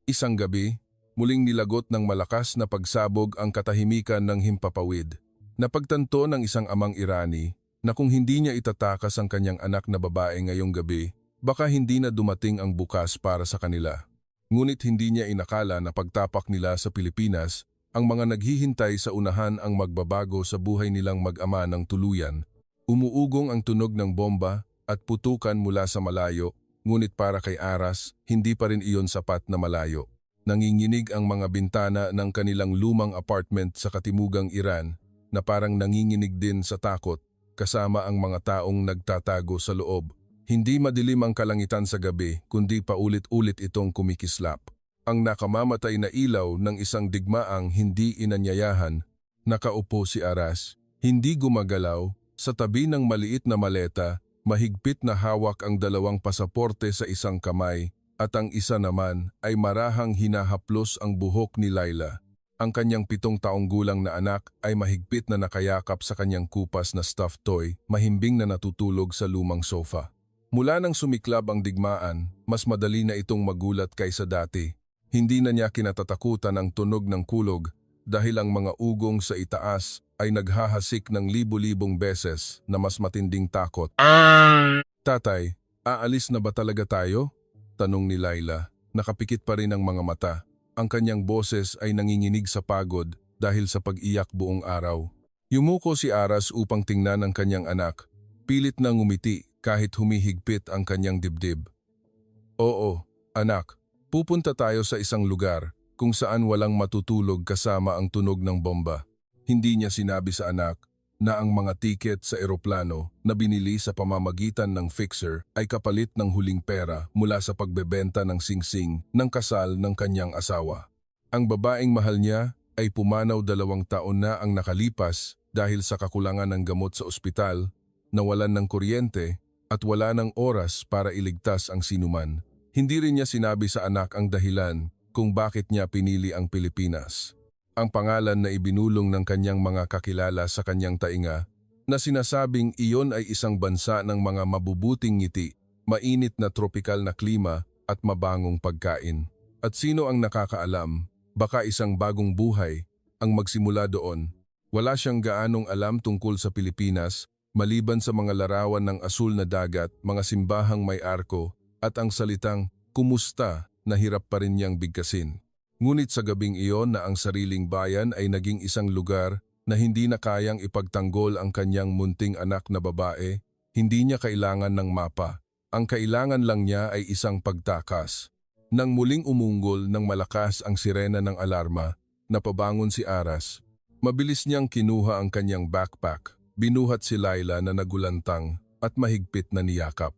Isang gabi, muling nilagot ng malakas na pagsabog ang katahimikan ng himpapawid. Napagtanto ng isang amang Irani na kung hindi niya itatakas ang kanyang anak na babae ngayong gabi, baka hindi na dumating ang bukas para sa kanila. Ngunit hindi niya inakala na pagtapak nila sa Pilipinas, ang mga naghihintay sa unahan ang magbabago sa buhay nilang mag-ama ng tuluyan. Umuugong ang tunog ng bomba at putukan mula sa malayo, ngunit para kay Aras, hindi pa rin iyon sapat na malayo. Nanginginig ang mga bintana ng kanilang lumang apartment sa katimugang Iran na parang nanginginig din sa takot kasama ang mga taong nagtatago sa loob. Hindi madilim ang kalangitan sa gabi kundi paulit-ulit itong kumikislap. Ang nakamamatay na ilaw ng isang digmaang hindi inanyayahan, nakaupo si Aras, hindi gumagalaw, sa tabi ng maliit na maleta, mahigpit na hawak ang dalawang pasaporte sa isang kamay at ang isa naman ay marahang hinahaplos ang buhok ni Laila. Ang kanyang 7 taong gulang na anak ay mahigpit na nakayakap sa kanyang kupas na stuffed toy, mahimbing na natutulog sa lumang sofa. Mula nang sumiklab ang digmaan, mas madali na itong magulat kaysa dati. Hindi na niya kinatatakutan ang tunog ng kulog dahil ang mga ugong sa itaas ay naghahasik ng libo-libong beses na mas matinding takot. Tatay, aalis na ba talaga tayo? Tanong ni Laila. Nakapikit pa rin ang mga mata. Ang kanyang boses ay nanginginig sa pagod dahil sa pag-iyak buong araw. Yumuko si Aras upang tingnan ang kanyang anak. Pilit na ngumiti kahit humihigpit ang kanyang dibdib. Oo, anak, pupunta tayo sa isang lugar kung saan walang matutulog kasama ang tunog ng bomba. Hindi niya sinabi sa anak na ang mga tiket sa eroplano na binili sa pamamagitan ng fixer ay kapalit ng huling pera mula sa pagbebenta ng singsing ng kasal ng kanyang asawa. Ang babaeng mahal niya ay pumanaw 2 taon na ang nakalipas dahil sa kakulangan ng gamot sa ospital, nawalan ng kuryente at wala ng oras para iligtas ang sinuman. Hindi rin niya sinabi sa anak ang dahilan kung bakit niya pinili ang Pilipinas. Ang pangalan na ibinulong ng kanyang mga kakilala sa kanyang tainga na sinasabing iyon ay isang bansa ng mga mabubuting ngiti, mainit na tropikal na klima at mabangong pagkain. At sino ang nakakaalam, baka isang bagong buhay ang magsimula doon. Wala siyang gaanong alam tungkol sa Pilipinas maliban sa mga larawan ng asul na dagat, mga simbahang may arko at ang salitang kumusta na hirap pa rin niyang bigkasin. Ngunit sa gabing iyon na ang sariling bayan ay naging isang lugar na hindi na kayang ipagtanggol ang kanyang munting anak na babae, hindi niya kailangan ng mapa. Ang kailangan lang niya ay isang pagtakas. Nang muling umunggol ng malakas ang sirena ng alarma, napabangon si Aras. Mabilis niyang kinuha ang kanyang backpack, binuhat si Laila na nagulantang at mahigpit na niyakap.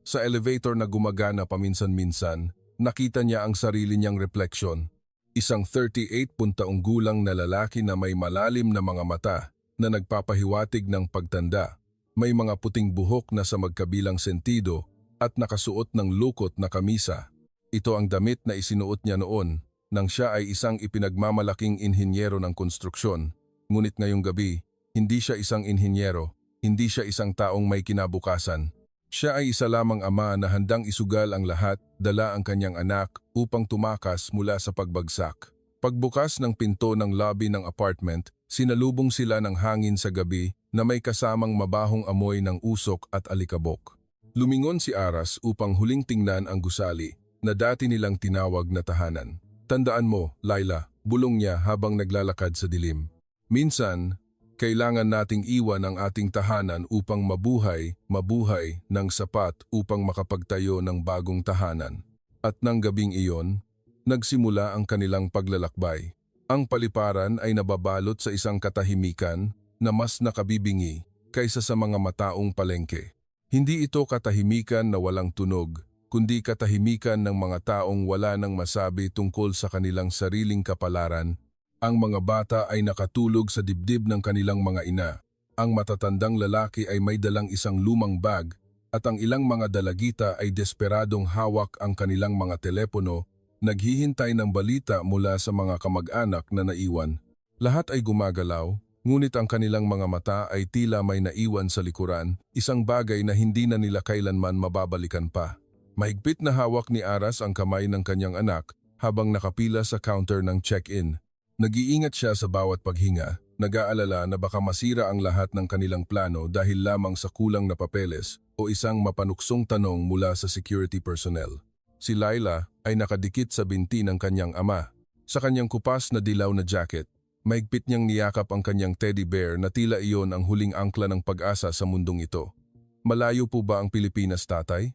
Sa elevator na gumagana paminsan-minsan, nakita niya ang sarili niyang refleksyon. Isang 38 taong gulang na lalaki na may malalim na mga mata na nagpapahiwatig ng pagtanda. May mga puting buhok na sa magkabilang sentido at nakasuot ng lukot na kamisa. Ito ang damit na isinuot niya noon nang siya ay isang ipinagmamalaking inhinyero ng konstruksyon. Ngunit ngayong gabi, hindi siya isang inhinyero, hindi siya isang taong may kinabukasan. Siya ay isa lamang ama na handang isugal ang lahat, dala ang kanyang anak upang tumakas mula sa pagbagsak. Pagbukas ng pinto ng lobby ng apartment, sinalubong sila ng hangin sa gabi na may kasamang mabahong amoy ng usok at alikabok. Lumingon si Aras upang huling tingnan ang gusali na dati nilang tinawag na tahanan. Tandaan mo, Laila, bulong niya habang naglalakad sa dilim. Minsan, kailangan nating iwan ang ating tahanan upang mabuhay ng sapat upang makapagtayo ng bagong tahanan. At nang gabing iyon, nagsimula ang kanilang paglalakbay. Ang paliparan ay nababalot sa isang katahimikan na mas nakabibingi kaysa sa mga mataong palengke. Hindi ito katahimikan na walang tunog, kundi katahimikan ng mga taong wala nang masabi tungkol sa kanilang sariling kapalaran. Ang mga bata ay nakatulog sa dibdib ng kanilang mga ina. Ang matatandang lalaki ay may dalang isang lumang bag at ang ilang mga dalagita ay desperadong hawak ang kanilang mga telepono, naghihintay ng balita mula sa mga kamag-anak na naiwan. Lahat ay gumagalaw, ngunit ang kanilang mga mata ay tila may naiwan sa likuran, isang bagay na hindi na nila kailanman mababalikan pa. Mahigpit na hawak ni Aras ang kamay ng kanyang anak habang nakapila sa counter ng check-in. Nag-iingat siya sa bawat paghinga, nag-aalala na baka masira ang lahat ng kanilang plano dahil lamang sa kulang na papeles o isang mapanuksong tanong mula sa security personnel. Si Laila ay nakadikit sa binti ng kanyang ama. Sa kanyang kupas na dilaw na jacket, mahigpit niyang niyakap ang kanyang teddy bear na tila iyon ang huling angkla ng pag-asa sa mundong ito. Malayo po ba ang Pilipinas, tatay?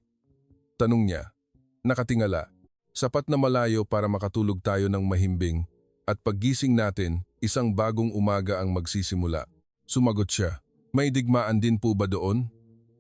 Tanong niya. Nakatingala. Sapat na malayo para makatulog tayo ng mahimbing at paggising natin, isang bagong umaga ang magsisimula. Sumagot siya. May digmaan din po ba doon?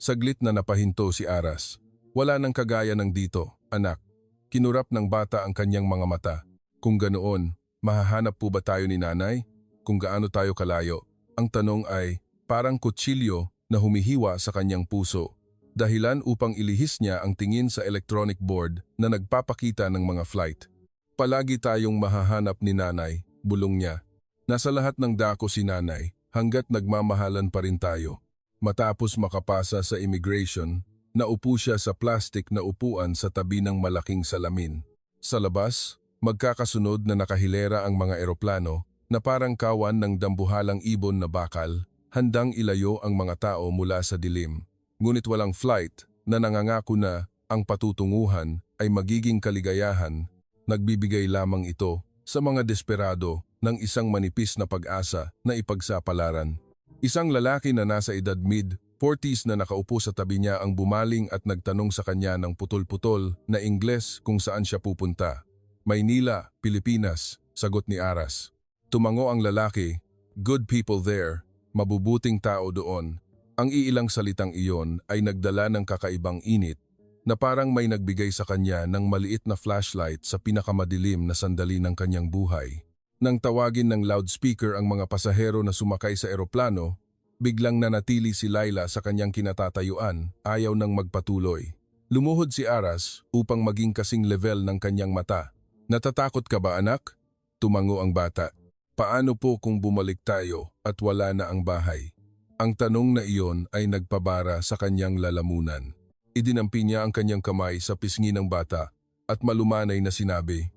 Saglit na napahinto si Aras. Wala nang kagaya ng dito, anak. Kinurap ng bata ang kanyang mga mata. Kung ganoon, mahahanap po ba tayo ni nanay? Kung gaano tayo kalayo? Ang tanong ay parang kutsilyo na humihiwa sa kanyang puso. Dahilan upang ilihis niya ang tingin sa electronic board na nagpapakita ng mga flight. Palagi tayong mahahanap ni nanay, bulong niya. Nasa lahat ng dako si nanay hanggat nagmamahalan pa rin tayo. Matapos makapasa sa immigration, naupo siya sa plastic na upuan sa tabi ng malaking salamin. Sa labas, magkakasunod na nakahilera ang mga eroplano na parang kawan ng dambuhalang ibon na bakal, handang ilayo ang mga tao mula sa dilim. Ngunit walang flight na nangangako na ang patutunguhan ay magiging kaligayahan, nagbibigay lamang ito sa mga desperado ng isang manipis na pag-asa na ipagsapalaran. Isang lalaki na nasa edad mid-40s na nakaupo sa tabi niya ang bumaling at nagtanong sa kanya ng putol-putol na Ingles kung saan siya pupunta. Maynila, Pilipinas, sagot ni Aras. Tumango ang lalaki, good people there, mabubuting tao doon. Ang iilang salitang iyon ay nagdala ng kakaibang init na parang may nagbigay sa kanya ng maliit na flashlight sa pinakamadilim na sandali ng kanyang buhay. Nang tawagin ng loudspeaker ang mga pasahero na sumakay sa eroplano, biglang nanatili si Laila sa kanyang kinatatayuan, ayaw nang magpatuloy. Lumuhod si Aras upang maging kasing level ng kanyang mata. Natatakot ka ba, anak? Tumango ang bata. Paano po kung bumalik tayo at wala na ang bahay? Ang tanong na iyon ay nagpabara sa kanyang lalamunan. Idinampi niya ang kanyang kamay sa pisngi ng bata at malumanay na sinabi,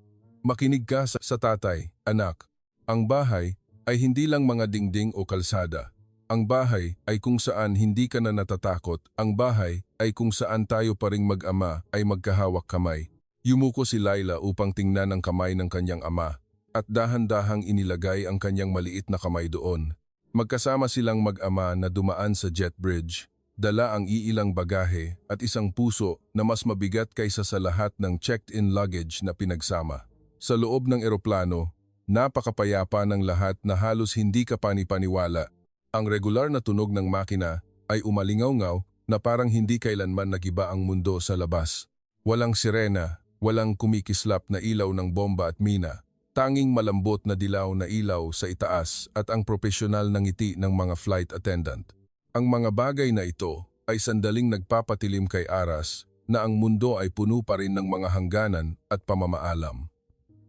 makinig ka sa tatay, anak. Ang bahay ay hindi lang mga dingding o kalsada. Ang bahay ay kung saan hindi ka na natatakot. Ang bahay ay kung saan tayo pa ring mag-ama ay magkahawak kamay. Yumuko si Laila upang tingnan ang kamay ng kanyang ama at dahan-dahang inilagay ang kanyang maliit na kamay doon. Magkasama silang mag-ama na dumaan sa jet bridge, dala ang iilang bagahe at isang puso na mas mabigat kaysa sa lahat ng checked-in luggage na pinagsama. Sa loob ng eroplano, napakapayapa ng lahat na halos hindi ka panipaniwala. Ang regular na tunog ng makina ay umalingaw-ngaw na parang hindi kailanman nagiba ang mundo sa labas. Walang sirena, walang kumikislap na ilaw ng bomba at mina. Tanging malambot na dilaw na ilaw sa itaas at ang propesyonal na ngiti ng mga flight attendant. Ang mga bagay na ito ay sandaling nagpapatilim kay Aras na ang mundo ay puno pa rin ng mga hangganan at pamamaalam.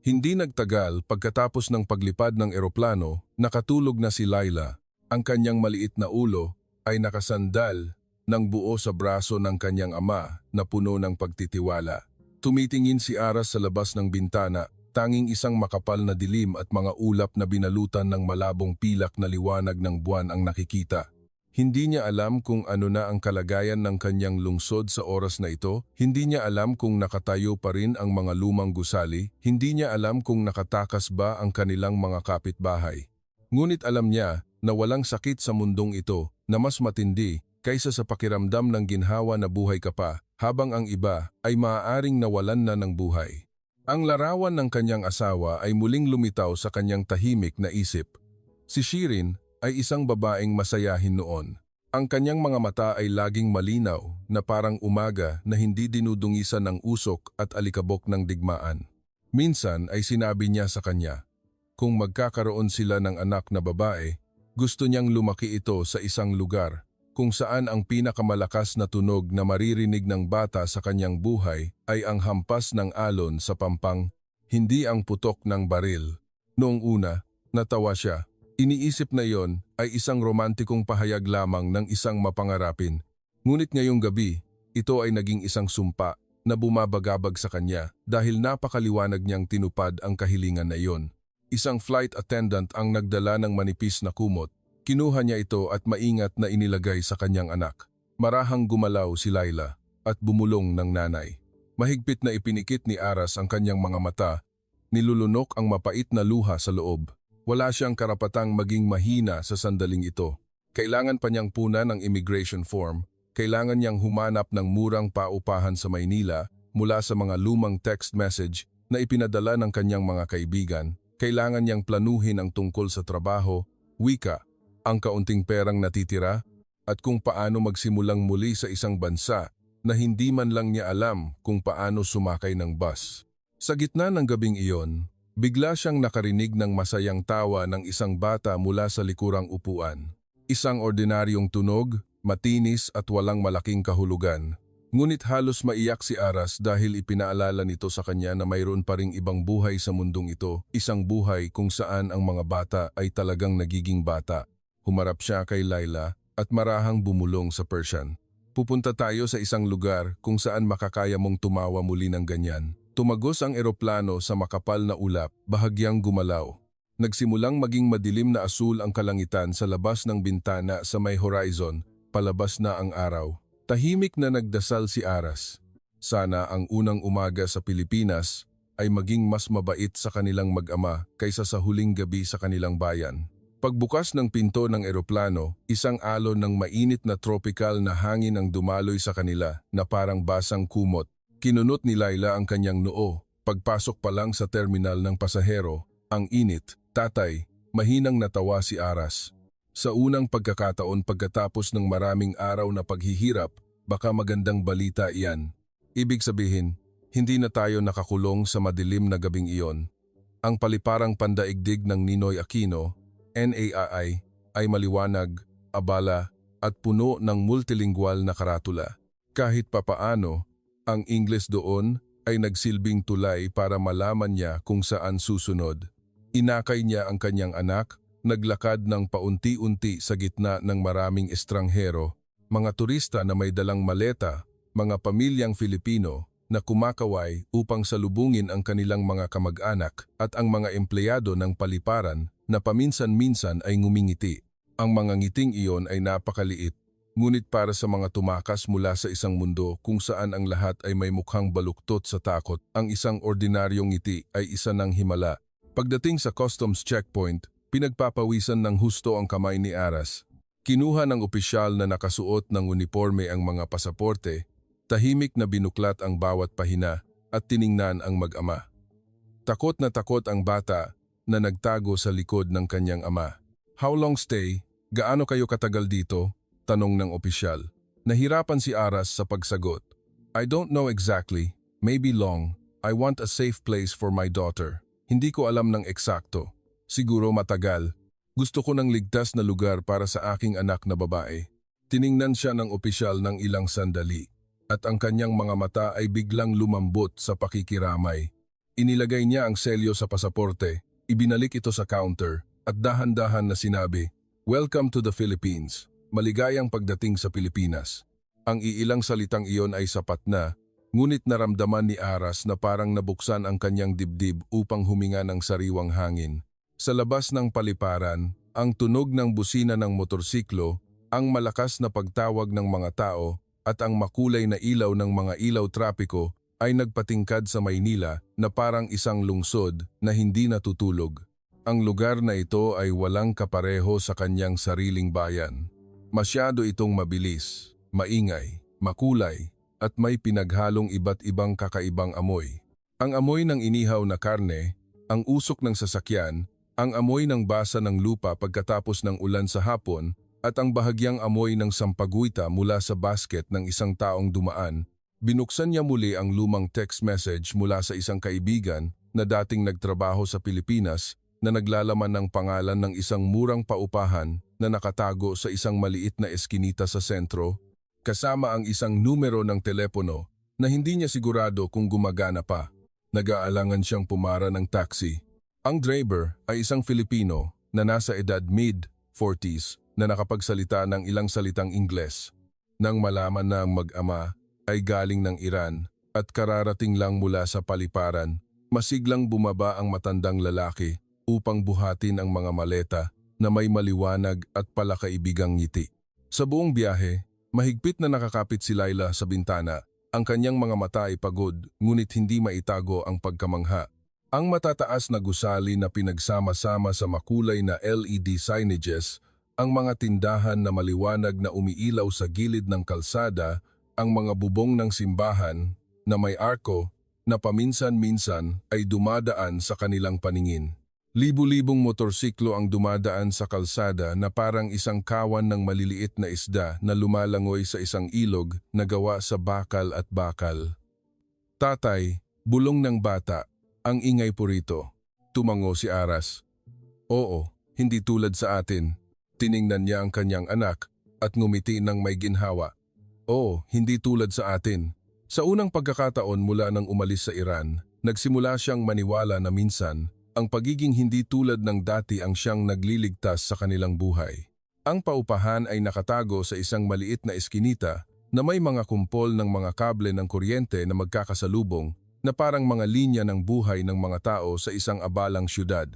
Hindi nagtagal pagkatapos ng paglipad ng eroplano, nakatulog na si Laila. Ang kanyang maliit na ulo ay nakasandal ng buo sa braso ng kanyang ama na puno ng pagtitiwala. Tumitingin si Aras sa labas ng bintana. Tanging isang makapal na dilim at mga ulap na binalutan ng malabong pilak na liwanag ng buwan ang nakikita. Hindi niya alam kung ano na ang kalagayan ng kanyang lungsod sa oras na ito. Hindi niya alam kung nakatayo pa rin ang mga lumang gusali. Hindi niya alam kung nakatakas ba ang kanilang mga kapitbahay. Ngunit alam niya na walang sakit sa mundong ito na mas matindi kaysa sa pakiramdam ng ginhawa na buhay ka pa habang ang iba ay maaaring nawalan na ng buhay. Ang larawan ng kanyang asawa ay muling lumitaw sa kanyang tahimik na isip. Si Shirin ay isang babaeng masayahin noon. Ang kanyang mga mata ay laging malinaw na parang umaga na hindi dinudungisan ng usok at alikabok ng digmaan. Minsan ay sinabi niya sa kanya, kung magkakaroon sila ng anak na babae, gusto niyang lumaki ito sa isang lugar kung saan ang pinakamalakas na tunog na maririnig ng bata sa kanyang buhay ay ang hampas ng alon sa pampang, hindi ang putok ng baril. Noong una, natawa siya. Iniisip na iyon ay isang romantikong pahayag lamang ng isang mapangarapin. Ngunit ngayong gabi, ito ay naging isang sumpa. na bumabagabag sa kanya dahil napakaliwanag niyang tinupad ang kahilingan na iyon. Isang flight attendant ang nagdala ng manipis na kumot. Kinuha niya ito at maingat na inilagay sa kanyang anak. Marahang gumalaw si Laila at bumulong ng nanay. Mahigpit na ipinikit ni Aras ang kanyang mga mata. Nilulunok ang mapait na luha sa loob. Wala siyang karapatang maging mahina sa sandaling ito. Kailangan pa niyang punan ng immigration form. Kailangan niyang humanap ng murang paupahan sa Maynila mula sa mga lumang text message na ipinadala ng kanyang mga kaibigan. Kailangan niyang planuhin ang tungkol sa trabaho, wika, ang kaunting perang natitira, at kung paano magsimulang muli sa isang bansa na hindi man lang niya alam kung paano sumakay ng bus. Sa gitna ng gabing iyon, bigla siyang nakarinig ng masayang tawa ng isang bata mula sa likurang upuan. Isang ordinaryong tunog, matinis at walang malaking kahulugan. Ngunit halos maiyak si Aras dahil ipinaalala nito sa kanya na mayroon pa ring ibang buhay sa mundong ito, isang buhay kung saan ang mga bata ay talagang nagiging bata. Humarap siya kay Laila at marahang bumulong sa Persian. Pupunta tayo sa isang lugar kung saan makakaya mong tumawa muli ng ganyan. Tumagos ang eroplano sa makapal na ulap, bahagyang gumalaw. Nagsimulang maging madilim na asul ang kalangitan sa labas ng bintana sa may horizon, palabas na ang araw. Tahimik na nagdasal si Aras. Sana ang unang umaga sa Pilipinas ay maging mas mabait sa kanilang mag-ama kaysa sa huling gabi sa kanilang bayan. Pagbukas ng pinto ng eroplano, isang alon ng mainit na tropical na hangin ang dumaloy sa kanila na parang basang kumot. Kinunot ni Laila ang kanyang noo. Pagpasok pa lang sa terminal ng pasahero, ang init, tatay, mahinang natawa si Aras. Sa unang pagkakataon pagkatapos ng maraming araw na paghihirap, baka magandang balita iyan. Ibig sabihin, hindi na tayo nakakulong sa madilim na gabing iyon. Ang paliparang pandaigdig ng Ninoy Aquino, NAII, ay maliwanag, abala, at puno ng multilingual na karatula. Kahit papaano, ang Ingles doon ay nagsilbing tulay para malaman niya kung saan susunod. Inakay niya ang kanyang anak, naglakad ng paunti-unti sa gitna ng maraming estranghero, mga turista na may dalang maleta, mga pamilyang Filipino na kumakaway upang salubungin ang kanilang mga kamag-anak at ang mga empleyado ng paliparan na paminsan-minsan ay ngumingiti. Ang mga ngiting iyon ay napakaliit, ngunit para sa mga tumakas mula sa isang mundo kung saan ang lahat ay may mukhang baluktot sa takot, ang isang ordinaryong ngiti ay isa ng himala. Pagdating sa customs checkpoint, pinagpapawisan ng husto ang kamay ni Aras. Kinuha ng opisyal na nakasuot ng uniforme ang mga pasaporte, tahimik na binuklat ang bawat pahina at tiningnan ang mag-ama. Takot na takot ang bata na nagtago sa likod ng kanyang ama. "How long stay? Gaano kayo katagal dito?" tanong ng opisyal. Nahirapan si Aras sa pagsagot. "I don't know exactly. Maybe long. I want a safe place for my daughter." Hindi ko alam ng eksakto. Siguro matagal. Gusto ko ng ligtas na lugar para sa aking anak na babae. Tiningnan siya ng opisyal ng ilang sandali, at ang kanyang mga mata ay biglang lumambot sa pakikiramay. Inilagay niya ang selyo sa pasaporte, ibinalik ito sa counter, at dahan-dahan na sinabi, "Welcome to the Philippines. Maligayang pagdating sa Pilipinas." Ang iilang salitang iyon ay sapat na, ngunit naramdaman ni Aras na parang nabuksan ang kanyang dibdib upang huminga ng sariwang hangin. Sa labas ng paliparan, ang tunog ng busina ng motorsiklo, ang malakas na pagtawag ng mga tao, at ang makulay na ilaw ng mga ilaw trapiko ay nagpatingkad sa Maynila na parang isang lungsod na hindi natutulog. Ang lugar na ito ay walang kapareho sa kanyang sariling bayan. Masyado itong mabilis, maingay, makulay, at may pinaghalong iba't ibang kakaibang amoy. Ang amoy ng inihaw na karne, ang usok ng sasakyan, ang amoy ng basa ng lupa pagkatapos ng ulan sa hapon, at ang bahagyang amoy ng sampaguita mula sa basket ng isang taong dumaan. Binuksan niya muli ang lumang text message mula sa isang kaibigan na dating nagtrabaho sa Pilipinas na naglalaman ng pangalan ng isang murang paupahan na nakatago sa isang maliit na eskinita sa sentro, kasama ang isang numero ng telepono na hindi niya sigurado kung gumagana pa. Nag-aalangan siyang pumara ng taxi. Ang driver ay isang Filipino na nasa edad mid-40s na nakapagsalita ng ilang salitang Ingles. Nang malaman na ang mag-ama ay galing ng Iran, at kararating lang mula sa paliparan, masiglang bumaba ang matandang lalaki upang buhatin ang mga maleta na may maliwanag at palakaibigang ngiti. Sa buong biyahe, mahigpit na nakakapit si Laila sa bintana. Ang kanyang mga mata ay pagod, ngunit hindi maitago ang pagkamangha. Ang matataas na gusali na pinagsama-sama sa makulay na LED signages, ang mga tindahan na maliwanag na umiilaw sa gilid ng kalsada, ang mga bubong ng simbahan na may arko na paminsan-minsan ay dumadaan sa kanilang paningin. Libu-libong motorsiklo ang dumadaan sa kalsada na parang isang kawan ng maliliit na isda na lumalangoy sa isang ilog na gawa sa bakal at bakal. Tatay, bulong ng bata, ang ingay po rito. Tumango si Aras. Oo, hindi tulad sa atin. Tiningnan niya ang kanyang anak at ngumiti ng may ginhawa. Oo, hindi tulad sa atin. Sa unang pagkakataon mula nang umalis sa Iran, nagsimula siyang maniwala na minsan, ang pagiging hindi tulad ng dati ang siyang nagliligtas sa kanilang buhay. Ang paupahan ay nakatago sa isang maliit na eskinita na may mga kumpol ng mga kable ng kuryente na magkakasalubong na parang mga linya ng buhay ng mga tao sa isang abalang syudad.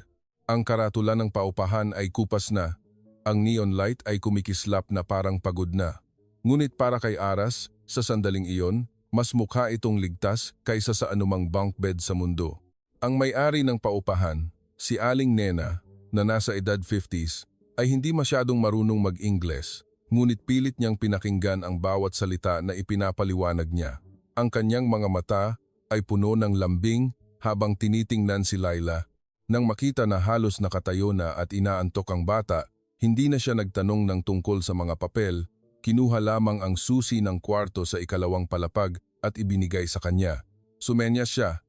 Ang karatula ng paupahan ay kupas na. Ang neon light ay kumikislap na parang pagod na. Ngunit para kay Aras, sa sandaling iyon, mas mukha itong ligtas kaysa sa anumang bunk bed sa mundo. Ang may-ari ng paupahan, si Aling Nena, na nasa edad 50s, ay hindi masyadong marunong mag-Ingles, ngunit pilit niyang pinakinggan ang bawat salita na ipinapaliwanag niya. Ang kanyang mga mata ay puno ng lambing habang tinitingnan si Laila. Nang makita na halos nakatayo na at inaantok ang bata, hindi na siya nagtanong ng tungkol sa mga papel, kinuha lamang ang susi ng kwarto sa ikalawang palapag at ibinigay sa kanya. Sumenyas siya.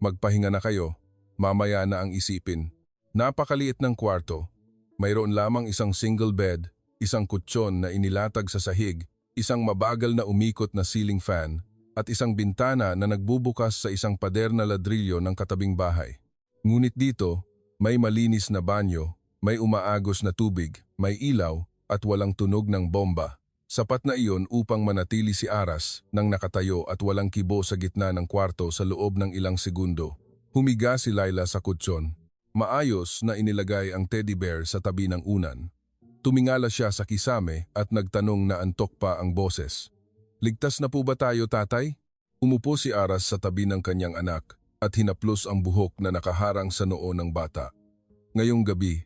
Magpahinga na kayo, mamaya na ang isipin. Napakaliit ng kwarto. Mayroon lamang isang single bed, isang kutsyon na inilatag sa sahig, isang mabagal na umikot na ceiling fan, at isang bintana na nagbubukas sa isang pader na ladrilyo ng katabing bahay. Ngunit dito, may malinis na banyo, may umaagos na tubig, may ilaw, at walang tunog ng bomba. Sapat na iyon upang manatili si Aras nang nakatayo at walang kibo sa gitna ng kwarto sa loob ng ilang segundo. Humiga si Laila sa kutsyon. Maayos na inilagay ang teddy bear sa tabi ng unan. Tumingala siya sa kisame at nagtanong na antok pa ang boses. Ligtas na po ba tayo, tatay? Umupo si Aras sa tabi ng kanyang anak at hinaplos ang buhok na nakaharang sa noo ng bata. Ngayong gabi,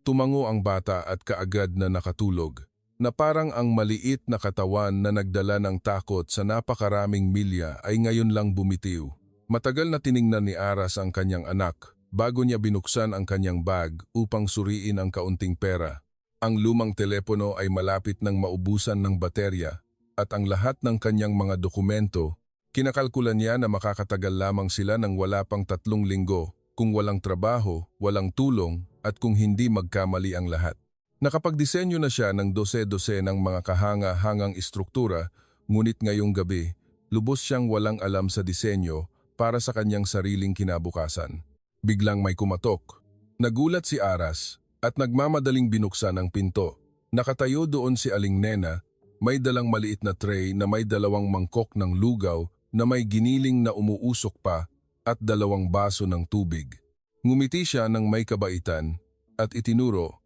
tumango ang bata at kaagad na nakatulog. Na parang ang maliit na katawan na nagdala ng takot sa napakaraming milya ay ngayon lang bumitiw. Matagal na tiningnan ni Aras ang kanyang anak bago niya binuksan ang kanyang bag upang suriin ang kaunting pera. Ang lumang telepono ay malapit ng maubusan ng baterya at ang lahat ng kanyang mga dokumento, kinakalkulan niya na makakatagal lamang sila ng wala pang 3 linggo kung walang trabaho, walang tulong at kung hindi magkamali ang lahat. Nakapagdisenyo na siya ng dose-dose ng mga kahanga-hangang istruktura, ngunit ngayong gabi, lubos siyang walang alam sa disenyo para sa kanyang sariling kinabukasan. Biglang may kumatok. Nagulat si Aras at nagmamadaling binuksan ang pinto. Nakatayo doon si Aling Nena, may dalang maliit na tray na may 2 mangkok ng lugaw na may giniling na umuusok pa at 2 baso ng tubig. Ngumiti siya ng may kabaitan at itinuro,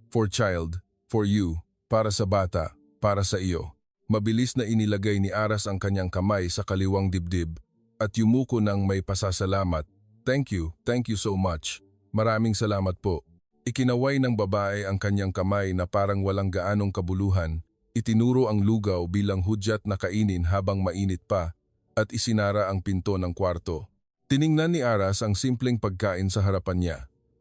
"For child, for you, para sa bata, para sa iyo." Mabilis na inilagay ni Aras ang kanyang kamay sa kaliwang dibdib at yumuko ng may pasasalamat. Thank you so much. Maraming salamat po." Ikinaway ng babae ang kanyang kamay na parang walang gaanong kabuluhan, itinuro ang lugaw bilang hudyat na kainin habang mainit pa, at isinara ang pinto ng kwarto. Tiningnan ni Aras ang simpleng pagkain sa harapan niya.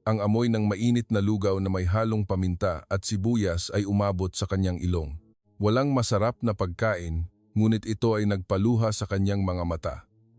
Ang amoy ng mainit na lugaw na may halong paminta at sibuyas ay umabot sa kanyang ilong. Walang masarap na pagkain, ngunit ito ay nagpaluha sa kanyang mga mata.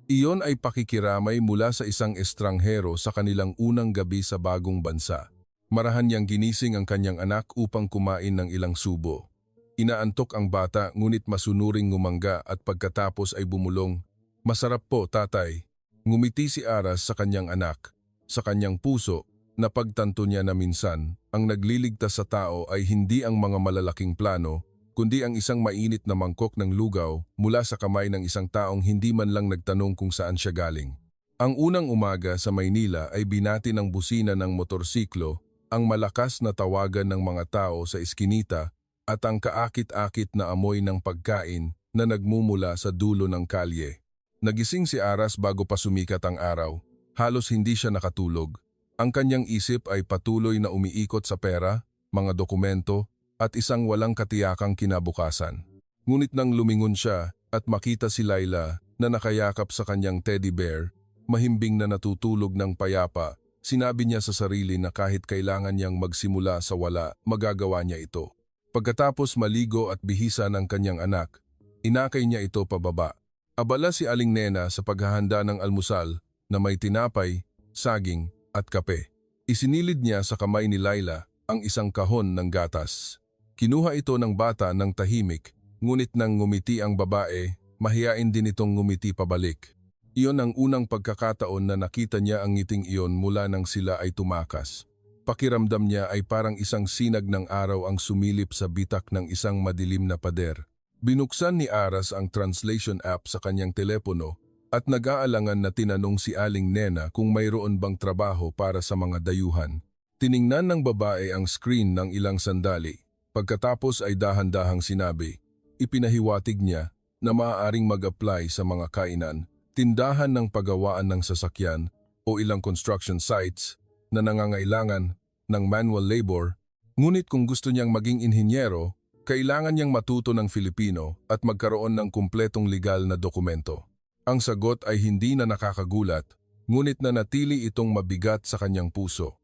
Iyon ay pakikiramay mula sa isang estranghero sa kanilang unang gabi sa bagong bansa. Marahan niyang ginising ang kanyang anak upang kumain ng ilang subo. Inaantok ang bata ngunit masunuring ngumangga at pagkatapos ay bumulong, "Masarap po, tatay." Ngumiti si Aras sa kanyang anak. Sa kanyang puso, napagtanto niya na minsan, ang nagliligtas sa tao ay hindi ang mga malalaking plano, kundi ang isang mainit na mangkok ng lugaw mula sa kamay ng isang taong hindi man lang nagtanong kung saan siya galing. Ang unang umaga sa Maynila ay binati ng busina ng motorsiklo, ang malakas na tawagan ng mga tao sa iskinita at ang kaakit-akit na amoy ng pagkain na nagmumula sa dulo ng kalye. Nagising si Aras bago pa sumikat ang araw. Halos hindi siya nakatulog. Ang kanyang isip ay patuloy na umiikot sa pera, mga dokumento, at isang walang katiyakang kinabukasan. Ngunit nang lumingon siya at makita si Laila na nakayakap sa kanyang teddy bear, mahimbing na natutulog ng payapa, sinabi niya sa sarili na kahit kailangan niyang magsimula sa wala, magagawa niya ito. Pagkatapos maligo at bihisa ng kanyang anak, inakay niya ito pababa. Abala si Aling Nena sa paghahanda ng almusal na may tinapay, saging, at kape. Isinilid niya sa kamay ni Laila ang isang kahon ng gatas. Kinuha ito ng bata ng tahimik, ngunit nang ngumiti ang babae, mahiyain din itong ngumiti pabalik. Iyon ang unang pagkakataon na nakita niya ang ngiting iyon mula nang sila ay tumakas. Pakiramdam niya ay parang isang sinag ng araw ang sumilip sa bitak ng isang madilim na pader. Binuksan ni Aras ang translation app sa kanyang telepono at nag-aalangan na tinanong si Aling Nena kung mayroon bang trabaho para sa mga dayuhan. Tiningnan ng babae ang screen ng ilang sandali. Pagkatapos ay dahan-dahang sinabi, ipinahiwatig niya na maaaring mag-apply sa mga kainan, tindahan ng paggawaan ng sasakyan o ilang construction sites na nangangailangan ng manual labor, ngunit kung gusto niyang maging inhinyero, kailangan niyang matuto ng Filipino at magkaroon ng kumpletong legal na dokumento. Ang sagot ay hindi na nakakagulat, ngunit nanatili itong mabigat sa kanyang puso.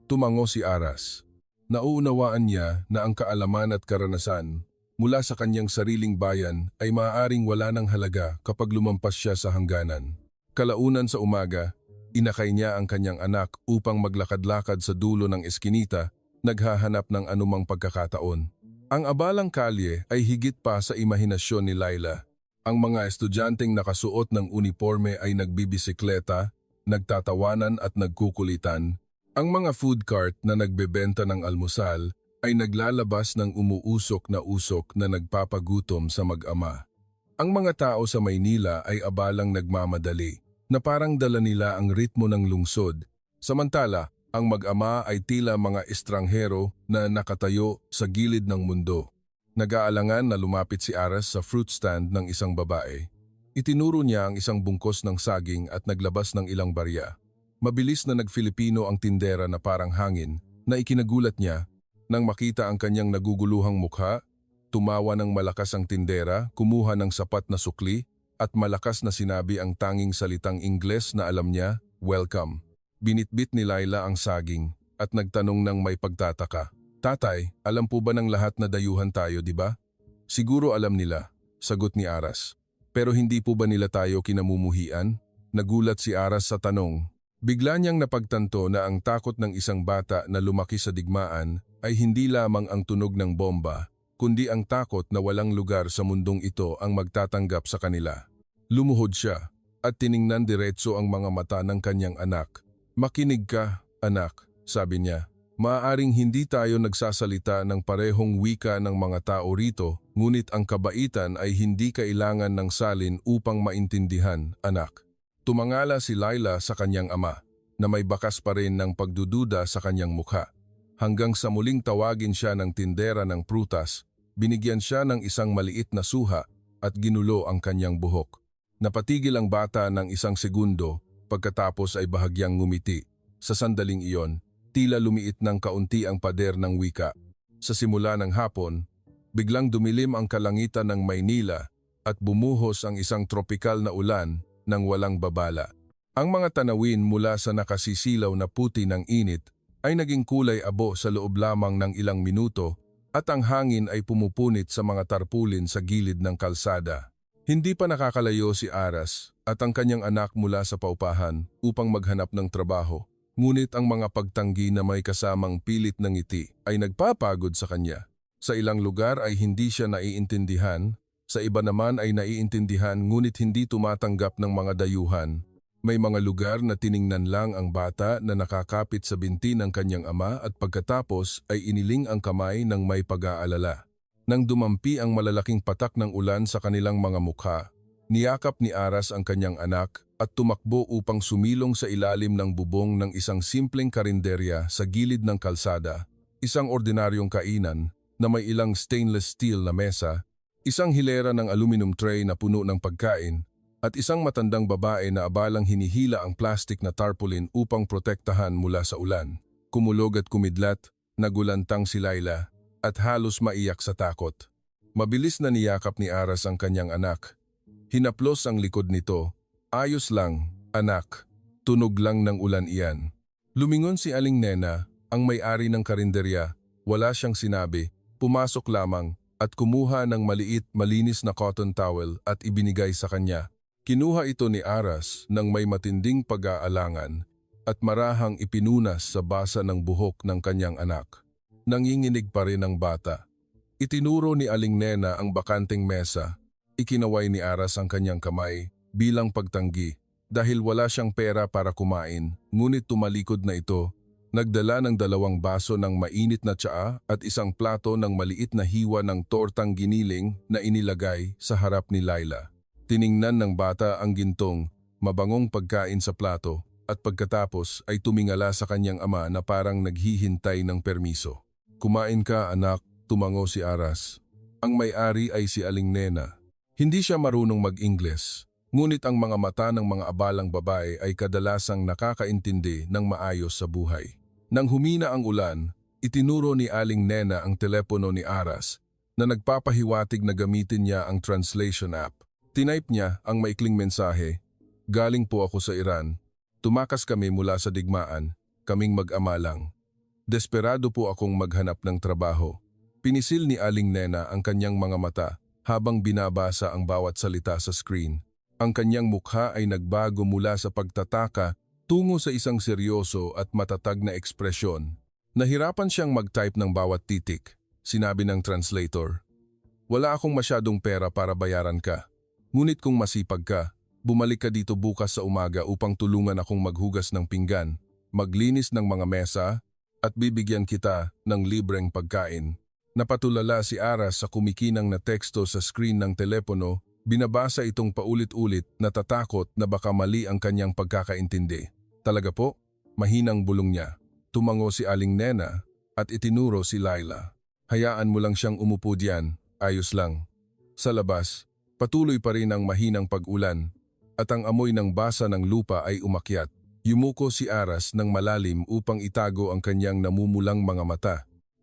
Tumango si Aras. Nauunawaan niya na ang kaalaman at karanasan mula sa kanyang sariling bayan ay maaaring wala ng halaga kapag lumampas siya sa hangganan. Kalaunan sa umaga, inakay niya ang kanyang anak upang maglakad-lakad sa dulo ng eskinita, naghahanap ng anumang pagkakataon. Ang abalang kalye ay higit pa sa imahinasyon ni Laila. Ang mga estudyanteng nakasuot ng uniforme ay nagbibisikleta, nagtatawanan at nagkukulitan. Ang mga food cart na nagbebenta ng almusal ay naglalabas ng umuusok na nagpapagutom sa mag-ama. Ang mga tao sa Maynila ay abalang nagmamadali, na parang dala nila ang ritmo ng lungsod. Samantala, ang mag-ama ay tila mga estranghero na nakatayo sa gilid ng mundo. Nag-aalangan na lumapit si Aras sa fruit stand ng isang babae. Itinuro niya ang isang bungkos ng saging at naglabas ng ilang barya. Mabilis na nag-Filipino ang tindera na parang hangin na ikinagulat niya nang makita ang kanyang naguguluhang mukha. Tumawa ng malakas ang tindera, kumuha ng sapat na sukli at malakas na sinabi ang tanging salitang Ingles na alam niya, welcome. Binitbit ni Laila ang saging at nagtanong ng may pagtataka. Tatay, alam po ba ng lahat na dayuhan tayo, di ba? Siguro alam nila, sagot ni Aras. Pero hindi po ba nila tayo kinamumuhian? Nagulat si Aras sa tanong. Bigla niyang napagtanto na ang takot ng isang bata na lumaki sa digmaan ay hindi lamang ang tunog ng bomba, kundi ang takot na walang lugar sa mundong ito ang magtatanggap sa kanila. Lumuhod siya at tiningnan diretso ang mga mata ng kanyang anak. Makinig ka, anak, sabi niya. Maaaring hindi tayo nagsasalita ng parehong wika ng mga tao rito, ngunit ang kabaitan ay hindi kailangan ng salin upang maintindihan, anak. Tumangala si Laila sa kanyang ama, na may bakas pa rin ng pagdududa sa kanyang mukha. Hanggang sa muling tawagin siya ng tindera ng prutas, binigyan siya ng isang maliit na suha at ginulo ang kanyang buhok. Napatigil ang bata ng isang segundo, pagkatapos ay bahagyang ngumiti. Sa sandaling iyon, tila lumiit ng kaunti ang pader ng wika. Sa simula ng hapon, biglang dumilim ang kalangitan ng Maynila at bumuhos ang isang tropikal na ulan ng walang babala. Ang mga tanawin mula sa nakasisilaw na puti ng init ay naging kulay abo sa loob lamang ng ilang minuto at ang hangin ay pumupunit sa mga tarpulin sa gilid ng kalsada. Hindi pa nakakalayo si Aras at ang kanyang anak mula sa paupahan upang maghanap ng trabaho. Ngunit ang mga pagtanggi na may kasamang pilit ng ngiti ay nagpapagod sa kanya. Sa ilang lugar ay hindi siya naiintindihan, sa iba naman ay naiintindihan ngunit hindi tumatanggap ng mga dayuhan. May mga lugar na tiningnan lang ang bata na nakakapit sa binti ng kanyang ama at pagkatapos ay iniling ang kamay ng may pag-aalala. Nang dumampi ang malalaking patak ng ulan sa kanilang mga mukha, niyakap ni Aras ang kanyang anak at tumakbo upang sumilong sa ilalim ng bubong ng isang simpleng karinderya sa gilid ng kalsada, isang ordinaryong kainan na may ilang stainless steel na mesa, isang hilera ng aluminum tray na puno ng pagkain, at isang matandang babae na abalang hinihila ang plastic na tarpaulin upang protektahan mula sa ulan. Kumulog at kumidlat, nagulantang si Laila at halos maiyak sa takot. Mabilis na niyakap ni Aras ang kanyang anak. Hinaplos ang likod nito. Ayos lang, anak. Tunog lang ng ulan iyan. Lumingon si Aling Nena, ang may-ari ng karinderya. Wala siyang sinabi. Pumasok lamang at kumuha ng maliit, malinis na cotton towel at ibinigay sa kanya. Kinuha ito ni Aras nang may matinding pag-aalangan at marahang ipinunas sa basa ng buhok ng kanyang anak. Nanginginig pa rin ang bata. Itinuro ni Aling Nena ang bakanteng mesa. Ikinaway ni Aras ang kanyang kamay bilang pagtanggi dahil wala siyang pera para kumain, ngunit tumalikod na ito. Nagdala ng 2 baso ng mainit na tsaa at isang plato ng maliit na hiwa ng tortang giniling na inilagay sa harap ni Laila. Tiningnan ng bata ang gintong, mabangong pagkain sa plato at pagkatapos ay tumingala sa kanyang ama na parang naghihintay ng permiso. Kumain ka anak, tumango si Aras. Ang may-ari ay si Aling Nena. Hindi siya marunong mag-Ingles, ngunit ang mga mata ng mga abalang babae ay kadalasang nakakaintindi ng maayos sa buhay. Nang humina ang ulan, itinuro ni Aling Nena ang telepono ni Aras na nagpapahiwatig na gamitin niya ang translation app. Tinype niya ang maikling mensahe, "Galing po ako sa Iran. Tumakas kami mula sa digmaan, kaming mag-ama lang. Desperado po akong maghanap ng trabaho." Pinisil ni Aling Nena ang kanyang mga mata habang binabasa ang bawat salita sa screen. Ang kanyang mukha ay nagbago mula sa pagtataka tungo sa isang seryoso at matatag na ekspresyon. Nahirapan siyang mag-type ng bawat titik. Sinabi ng translator, "Wala akong masyadong pera para bayaran ka. Ngunit kung masipag ka, bumalik ka dito bukas sa umaga upang tulungan akong maghugas ng pinggan, maglinis ng mga mesa, at bibigyan kita ng libreng pagkain." Napatulala si Aras sa kumikinang na teksto sa screen ng telepono, binabasa itong paulit-ulit, natatakot na baka mali ang kanyang pagkakaintindi. "Talaga po?" Mahinang bulong niya. Tumango si Aling Nena at itinuro si Laila. "Hayaan mo lang siyang umupo diyan, ayos lang." Sa labas, patuloy pa rin ang mahinang pag-ulan at ang amoy ng basa ng lupa ay umakyat. Yumuko si Aras ng malalim upang itago ang kanyang namumulang mga mata.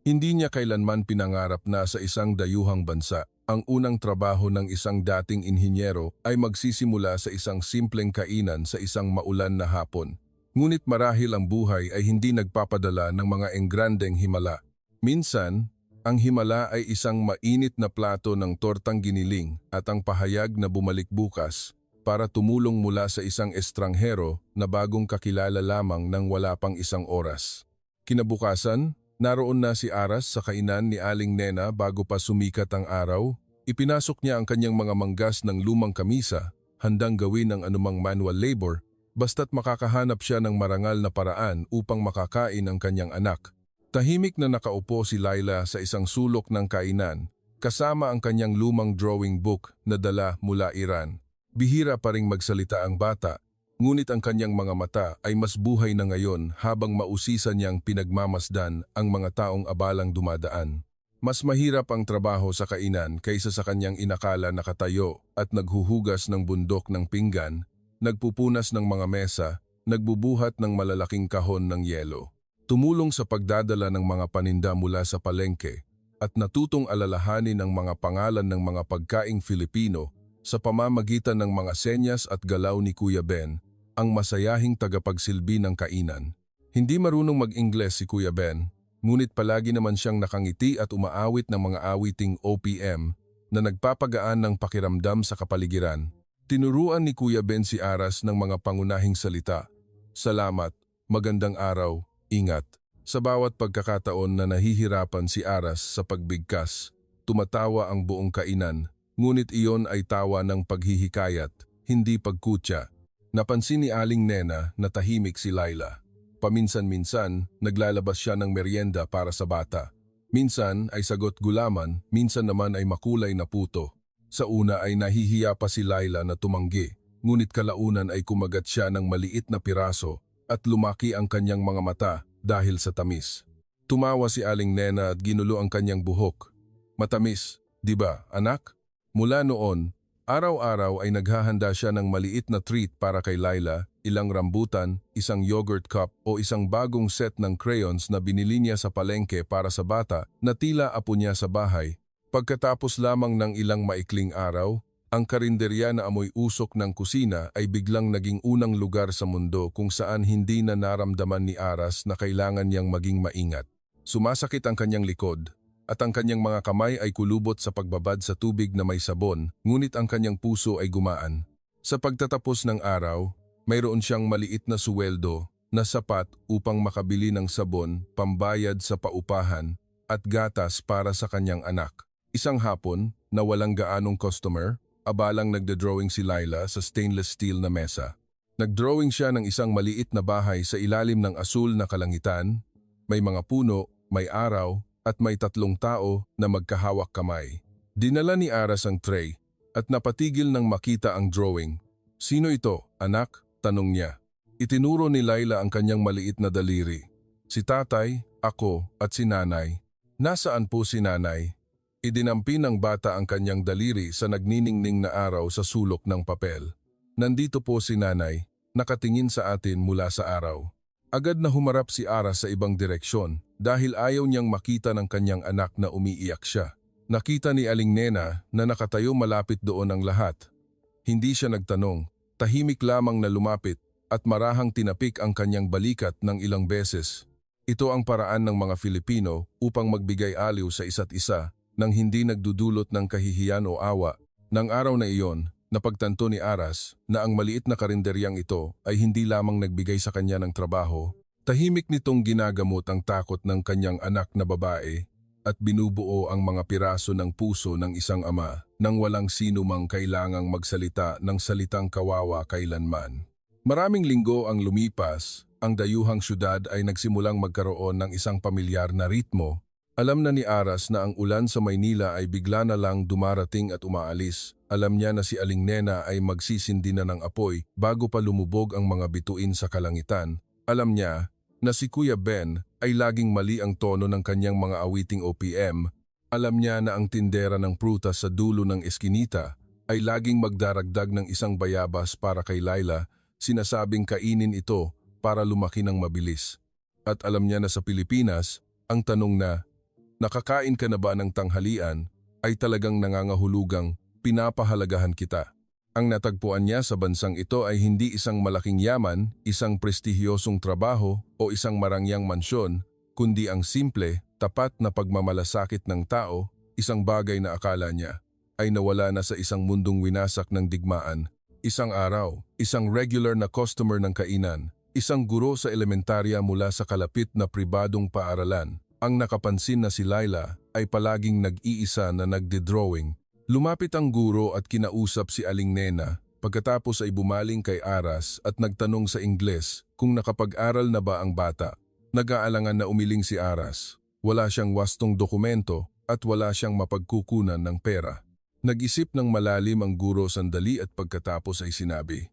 Hindi niya kailanman pinangarap na sa isang dayuhang bansa, ang unang trabaho ng isang dating inhinyero ay magsisimula sa isang simpleng kainan sa isang maulan na hapon. Ngunit marahil ang buhay ay hindi nagpapadala ng mga engrandeng himala. Minsan, ang himala ay isang mainit na plato ng tortang giniling at ang pahayag na bumalik bukas para tumulong mula sa isang estranghero na bagong kakilala lamang ng wala pang isang oras. Kinabukasan, naroon na si Aras sa kainan ni Aling Nena bago pa sumikat ang araw. Ipinasok niya ang kanyang mga manggas ng lumang kamisa, handang gawin ang anumang manual labor, basta't makakahanap siya ng marangal na paraan upang makakain ang kanyang anak. Tahimik na nakaupo si Laila sa isang sulok ng kainan, kasama ang kanyang lumang drawing book na dala mula Iran. Bihira pa ring magsalita ang bata, ngunit ang kanyang mga mata ay mas buhay na ngayon habang mausisan niyang pinagmamasdan ang mga taong abalang dumadaan. Mas mahirap ang trabaho sa kainan kaysa sa kanyang inakala nakatayo at naghuhugas ng bundok ng pinggan, nagpupunas ng mga mesa, nagbubuhat ng malalaking kahon ng yelo. Tumulong sa pagdadala ng mga paninda mula sa palengke at natutong alalahanin ang mga pangalan ng mga pagkaing Filipino sa pamamagitan ng mga senyas at galaw ni Kuya Ben, ang masayahing tagapagsilbi ng kainan. Hindi marunong mag-Ingles si Kuya Ben, ngunit palagi naman siyang nakangiti at umaawit ng mga awiting OPM na nagpapagaan ng pakiramdam sa kapaligiran. Tinuruan ni Kuya Ben si Aras ng mga pangunahing salita. "Salamat, magandang araw, ingat." Sa bawat pagkakataon na nahihirapan si Aras sa pagbigkas, tumatawa ang buong kainan. Ngunit iyon ay tawa ng paghihikayat, hindi pagkutya. Napansin ni Aling Nena na tahimik si Laila. Paminsan-minsan, naglalabas siya ng merienda para sa bata. Minsan ay sagot gulaman, minsan naman ay makulay na puto. Sa una ay nahihiya pa si Laila na tumanggi, ngunit kalaunan ay kumagat siya ng maliit na piraso at lumaki ang kanyang mga mata dahil sa tamis. Tumawa si Aling Nena at ginulo ang kanyang buhok. Matamis, di ba, anak? Mula noon, araw-araw ay naghahanda siya ng maliit na treat para kay Laila, ilang rambutan, isang yogurt cup o isang bagong set ng crayons na binili niya sa palengke para sa bata na tila apo niya sa bahay. Pagkatapos lamang ng ilang maikling araw, ang karinderya na amoy usok ng kusina ay biglang naging unang lugar sa mundo kung saan hindi na naramdaman ni Aras na kailangan niyang maging maingat. Sumasakit ang kanyang likod, at ang kanyang mga kamay ay kulubot sa pagbabad sa tubig na may sabon, ngunit ang kanyang puso ay gumaan. Sa pagtatapos ng araw, mayroon siyang maliit na suweldo na sapat upang makabili ng sabon, pambayad sa paupahan, at gatas para sa kanyang anak. Isang hapon, na walang gaanong customer, abalang nagda-drawing si Laila sa stainless steel na mesa. Nagdrawing siya ng isang maliit na bahay sa ilalim ng asul na kalangitan, may mga puno, may araw, at may 3 tao na magkahawak kamay. Dinala ni Aras ang tray at napatigil nang makita ang drawing. Sino ito, anak? Tanong niya. Itinuro ni Laila ang kanyang maliit na daliri. Si tatay, ako, at si nanay. Nasaan po si nanay? Idinampi ng bata ang kanyang daliri sa nagniningning na araw sa sulok ng papel. Nandito po si nanay, nakatingin sa atin mula sa araw. Agad na humarap si Aras sa ibang direksyon dahil ayaw niyang makita ng kanyang anak na umiiyak siya. Nakita ni Aling Nena na nakatayo malapit doon ang lahat. Hindi siya nagtanong. Tahimik lamang na lumapit at marahang tinapik ang kanyang balikat ng ilang beses. Ito ang paraan ng mga Filipino upang magbigay aliw sa isa't isa nang hindi nagdudulot ng kahihiyan o awa. Nang araw na iyon, napagtanto ni Aras na ang maliit na karinderyang ito ay hindi lamang nagbigay sa kanya ng trabaho. Tahimik nitong ginagamot ang takot ng kanyang anak na babae at binubuo ang mga piraso ng puso ng isang ama nang walang sino mang kailangang magsalita ng salitang kawawa kailanman. Maraming linggo ang lumipas, ang dayuhang syudad ay nagsimulang magkaroon ng isang pamilyar na ritmo. Alam na ni Aras na ang ulan sa Maynila ay bigla na lang dumarating at umaalis. Alam niya na si Aling Nena ay magsisindi na ng apoy bago pa lumubog ang mga bituin sa kalangitan. Alam niya na si Kuya Ben ay laging mali ang tono ng kanyang mga awiting OPM. Alam niya na ang tindera ng prutas sa dulo ng eskinita ay laging magdaragdag ng isang bayabas para kay Laila, sinasabing kainin ito para lumaki ng mabilis. At alam niya na sa Pilipinas, ang tanong na, nakakain ka na ba ng tanghalian, ay talagang nangangahulugang pinapahalagahan kita. Ang natagpuan niya sa bansang ito ay hindi isang malaking yaman, isang prestihiyosong trabaho o isang marangyang mansyon, kundi ang simple, tapat na pagmamalasakit ng tao, isang bagay na akala niya ay nawala na sa isang mundong winasak ng digmaan. Isang araw, isang regular na customer ng kainan, isang guro sa elementarya mula sa kalapit na pribadong paaralan. Ang nakapansin na si Laila ay palaging nag-iisa na nagde-drawing. Lumapit ang guro at kinausap si Aling Nena, pagkatapos ay bumaling kay Aras at nagtanong sa Ingles kung nakapag-aral na ba ang bata. Nag-aalangan na umiling si Aras. Wala siyang wastong dokumento at wala siyang mapagkukunan ng pera. Nag-isip ng malalim ang guro sandali at pagkatapos ay sinabi,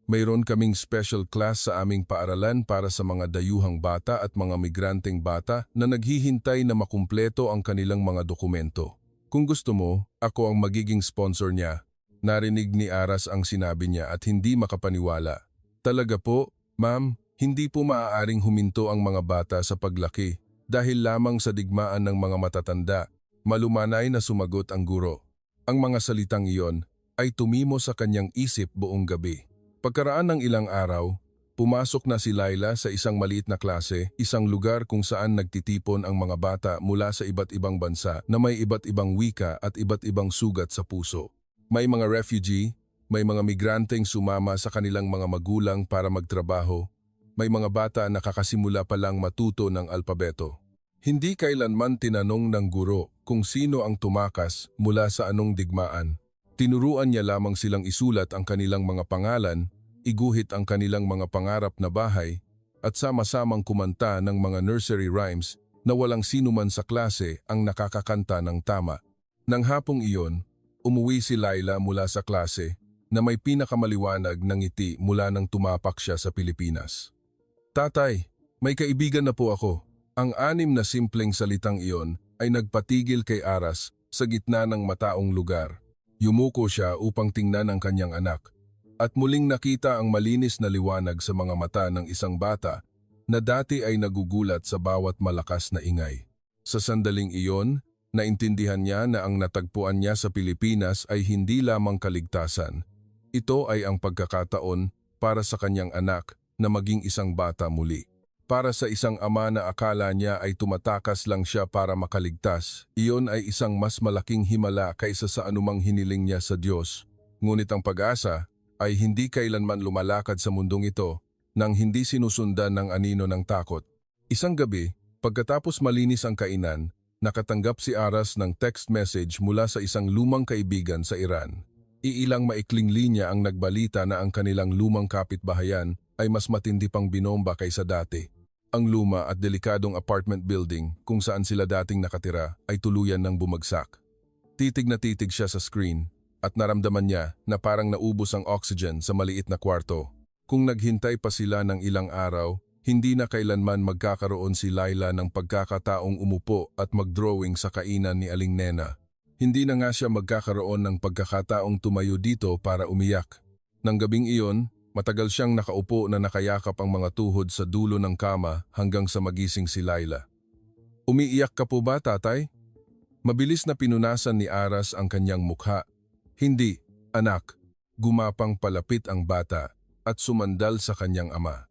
mayroon kaming special class sa aming paaralan para sa mga dayuhang bata at mga migranteng bata na naghihintay na makumpleto ang kanilang mga dokumento. Kung gusto mo, ako ang magiging sponsor niya. Narinig ni Aras ang sinabi niya at hindi makapaniwala. Talaga po, ma'am, hindi po maaaring huminto ang mga bata sa paglaki dahil lamang sa digmaan ng mga matatanda. Malumanay na sumagot ang guro. Ang mga salitang iyon ay tumimo sa kanyang isip buong gabi. Pagkaraan ng ilang araw, pumasok na si Laila sa isang maliit na klase, isang lugar kung saan nagtitipon ang mga bata mula sa iba't ibang bansa na may iba't ibang wika at iba't ibang sugat sa puso. May mga refugee, may mga migranteng sumama sa kanilang mga magulang para magtrabaho, may mga bata na kakasimula pa lang matuto ng alpabeto. Hindi kailanman tinanong ng guro kung sino ang tumakas mula sa anong digmaan. Tinuruan niya lamang silang isulat ang kanilang mga pangalan, iguhit ang kanilang mga pangarap na bahay, at sama-samang kumanta ng mga nursery rhymes, na walang sino man sa klase ang nakakakanta ng tama. Nang hapong iyon, umuwi si Laila mula sa klase na may pinakamaliwanag ng ngiti mula nang tumapak siya sa Pilipinas. "Tatay, may kaibigan na po ako." Ang anim na simpleng salitang iyon ay nagpatigil kay Aras sa gitna ng mataong lugar. Yumuko siya upang tingnan ang kanyang anak at muling nakita ang malinis na liwanag sa mga mata ng isang bata na dati ay nagugulat sa bawat malakas na ingay. Sa sandaling iyon, naintindihan niya na ang natagpuan niya sa Pilipinas ay hindi lamang kaligtasan. Ito ay ang pagkakataon para sa kanyang anak na maging isang bata muli. Para sa isang ama na akala niya ay tumatakas lang siya para makaligtas, iyon ay isang mas malaking himala kaysa sa anumang hiniling niya sa Diyos. Ngunit ang pag-asa ay hindi kailanman lumalakad sa mundong ito nang hindi sinusundan ng anino ng takot. Isang gabi, pagkatapos malinis ang kainan, nakatanggap si Aras ng text message mula sa isang lumang kaibigan sa Iran. Iilang maikling linya ang nagbalita na ang kanilang lumang kapitbahayan ay mas matindi pang binomba kaysa dati. Ang luma at delikadong apartment building kung saan sila dating nakatira ay tuluyan ng bumagsak. Titig na titig siya sa screen at naramdaman niya na parang naubos ang oxygen sa maliit na kwarto. Kung naghintay pa sila ng ilang araw, hindi na kailanman magkakaroon si Laila ng pagkakataong umupo at mag-drawing sa kainan ni Aling Nena. Hindi na nga siya magkakaroon ng pagkakataong tumayo dito para umiyak. Nang gabing iyon, matagal siyang nakaupo na nakayakap ang mga tuhod sa dulo ng kama hanggang sa magising si Laila. "Umiiyak ka po ba, tatay?" Mabilis na pinunasan ni Aras ang kanyang mukha. "Hindi, anak." Gumapang palapit ang bata at sumandal sa kanyang ama.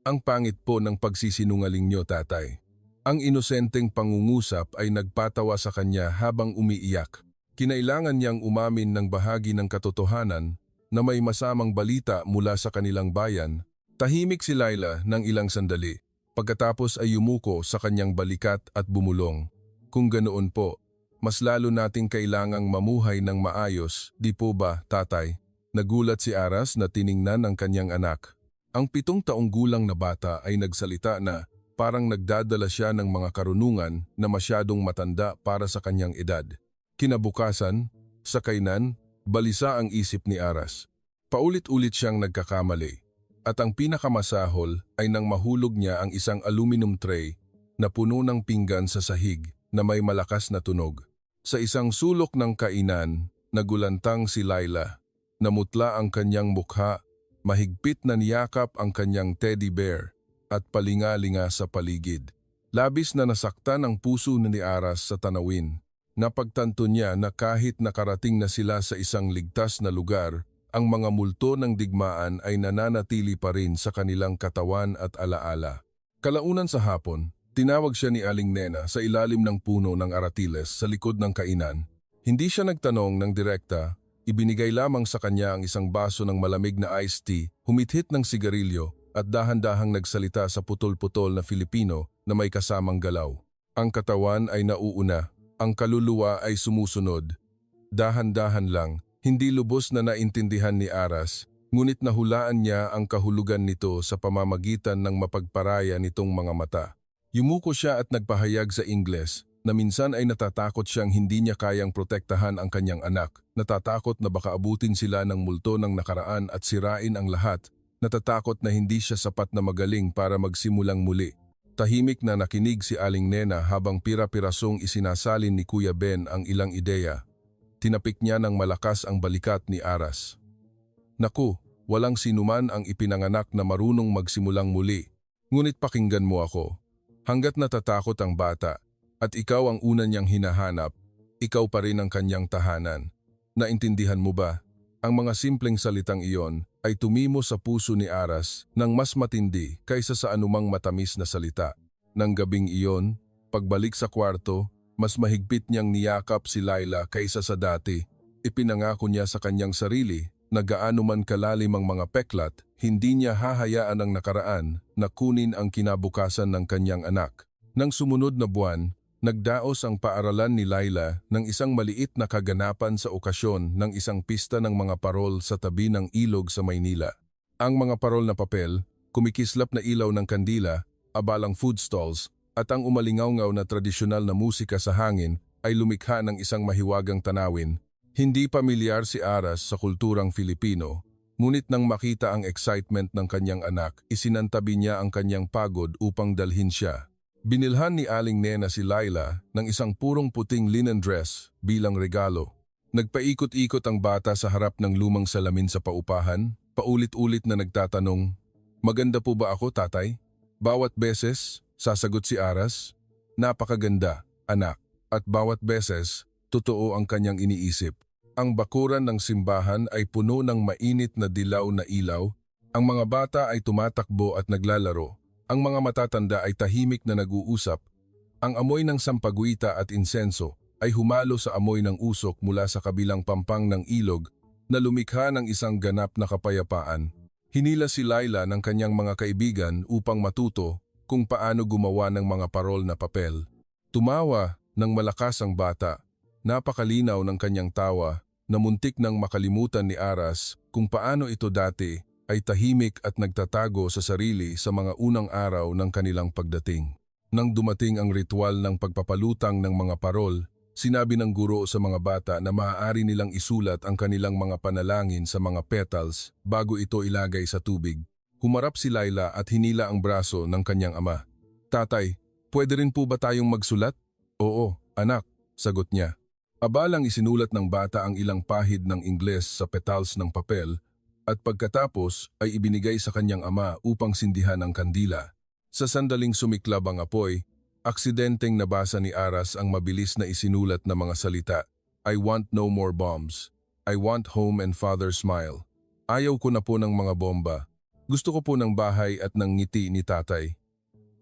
"Ang pangit po ng pagsisinungaling niyo, tatay." Ang inosenteng pangungusap ay nagpatawa sa kanya habang umiiyak. Kinailangan niyang umamin ng bahagi ng katotohanan na may masamang balita mula sa kanilang bayan. Tahimik si Laila ng ilang sandali. Pagkatapos ay yumuko sa kanyang balikat at bumulong. "Kung ganoon po, mas lalo nating kailangang mamuhay ng maayos, di po ba, tatay?" Nagulat si Aras na tiningnan ang kanyang anak. Ang 7 taong gulang na bata ay nagsalita na parang nagdadala siya ng mga karunungan na masyadong matanda para sa kanyang edad. Kinabukasan, sa kainan, balisa ang isip ni Aras. Paulit-ulit siyang nagkakamali. At ang pinakamasahol ay nang mahulog niya ang isang aluminum tray na puno ng pinggan sa sahig na may malakas na tunog. Sa isang sulok ng kainan, nagulantang si Laila. Namutla ang kanyang mukha, mahigpit na niyakap ang kanyang teddy bear at palingalinga sa paligid. Labis na nasaktan ang puso ni Aras sa tanawin. Napagtanto niya na kahit nakarating na sila sa isang ligtas na lugar, ang mga multo ng digmaan ay nananatili pa rin sa kanilang katawan at alaala. Kalaunan sa hapon, tinawag siya ni Aling Nena sa ilalim ng puno ng aratiles sa likod ng kainan. Hindi siya nagtanong ng direkta. Ibinigay lamang sa kanya ang isang baso ng malamig na iced tea, humithit ng sigarilyo at dahan-dahang nagsalita sa putol-putol na Filipino na may kasamang galaw. Ang katawan ay nauuna, ang kaluluwa ay sumusunod. Dahan-dahan lang, hindi lubos na naintindihan ni Aras, ngunit nahulaan niya ang kahulugan nito sa pamamagitan ng mapagparaya nitong mga mata. Yumuko siya at nagpahayag sa Ingles na minsan ay natatakot siyang hindi niya kayang protektahan ang kanyang anak, natatakot na baka abutin sila ng multo ng nakaraan at sirain ang lahat, natatakot na hindi siya sapat na magaling para magsimulang muli. Tahimik na nakinig si Aling Nena habang pira-pirasong isinasalin ni Kuya Ben ang ilang ideya. Tinapik niya ng malakas ang balikat ni Aras. "Naku, walang sinuman ang ipinanganak na marunong magsimulang muli. Ngunit pakinggan mo ako. Hanggat natatakot ang bata, at ikaw ang una niyang hinahanap, ikaw pa rin ang kanyang tahanan. Naintindihan mo ba?" Ang mga simpleng salitang iyon ay tumimo sa puso ni Aras ng mas matindi kaysa sa anumang matamis na salita. Nang gabing iyon, pagbalik sa kwarto, mas mahigpit niyang niyakap si Laila kaysa sa dati. Ipinangako niya sa kanyang sarili na gaano man kalalim ang mga peklat, hindi niya hahayaan ang nakaraan na kunin ang kinabukasan ng kanyang anak. Nang sumunod na buwan, nagdaos ang paaralan ni Laila ng isang maliit na kaganapan sa okasyon ng isang pista ng mga parol sa tabi ng ilog sa Maynila. Ang mga parol na papel, kumikislap na ilaw ng kandila, abalang food stalls, at ang umalingaw-ngaw na tradisyonal na musika sa hangin ay lumikha ng isang mahiwagang tanawin. Hindi pamilyar si Aras sa kulturang Filipino, ngunit nang makita ang excitement ng kanyang anak, isinantabi niya ang kanyang pagod upang dalhin siya. Binilhan ni Aling Nena si Laila ng isang purong puting linen dress bilang regalo. Nagpaikot-ikot ang bata sa harap ng lumang salamin sa paupahan, paulit-ulit na nagtatanong, "Maganda po ba ako, tatay?" Bawat beses, sasagot si Aras, "Napakaganda, anak." At bawat beses, totoo ang kanyang iniisip. Ang bakuran ng simbahan ay puno ng mainit na dilaw na ilaw. Ang mga bata ay tumatakbo at naglalaro. Ang mga matatanda ay tahimik na nag-uusap. Ang amoy ng sampaguita at insenso ay humalo sa amoy ng usok mula sa kabilang pampang ng ilog na lumikha ng isang ganap na kapayapaan. Hinila si Laila ng kanyang mga kaibigan upang matuto kung paano gumawa ng mga parol na papel. Tumawa ng malakas ang bata. Napakalinaw ng kanyang tawa na muntik nang makalimutan ni Aras kung paano ito dati ay tahimik at nagtatago sa sarili sa mga unang araw ng kanilang pagdating. Nang dumating ang ritual ng pagpapalutang ng mga parol, sinabi ng guro sa mga bata na maaari nilang isulat ang kanilang mga panalangin sa mga petals bago ito ilagay sa tubig. Humarap si Laila at hinila ang braso ng kanyang ama. "Tatay, pwede rin po ba tayong magsulat?" "Oo, anak," sagot niya. Abalang isinulat ng bata ang ilang pahid ng Ingles sa petals ng papel at pagkatapos ay ibinigay sa kanyang ama upang sindihan ang kandila. Sa sandaling sumiklab ang apoy, aksidenteng nabasa ni Aras ang mabilis na isinulat na mga salita. "I want no more bombs. I want home and father smile." Ayaw ko na po ng mga bomba. Gusto ko po ng bahay at ng ngiti ni tatay.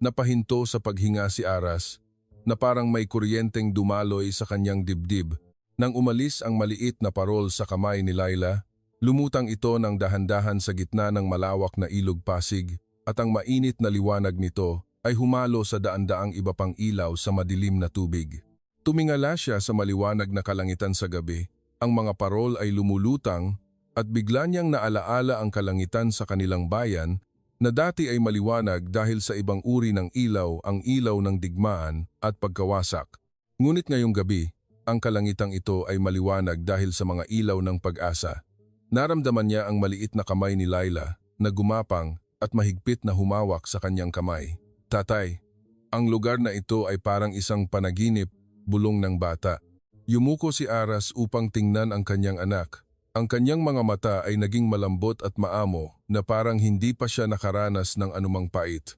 Napahinto sa paghinga si Aras, na parang may kuryenteng dumaloy sa kanyang dibdib. Nang umalis ang maliit na parol sa kamay ni Laila, lumutang ito ng dahan-dahan sa gitna ng malawak na ilog Pasig at ang mainit na liwanag nito ay humalo sa daan-daang iba pang ilaw sa madilim na tubig. Tumingala siya sa maliwanag na kalangitan sa gabi. Ang mga parol ay lumulutang at bigla niyang naalaala ang kalangitan sa kanilang bayan na dati ay maliwanag dahil sa ibang uri ng ilaw, ang ilaw ng digmaan at pagkawasak. Ngunit ngayong gabi, ang kalangitang ito ay maliwanag dahil sa mga ilaw ng pag-asa. Naramdaman niya ang maliit na kamay ni Laila na gumapang at mahigpit na humawak sa kanyang kamay. "Tatay, ang lugar na ito ay parang isang panaginip," bulong ng bata. Yumuko si Aras upang tingnan ang kanyang anak. Ang kanyang mga mata ay naging malambot at maamo na parang hindi pa siya nakaranas ng anumang pait.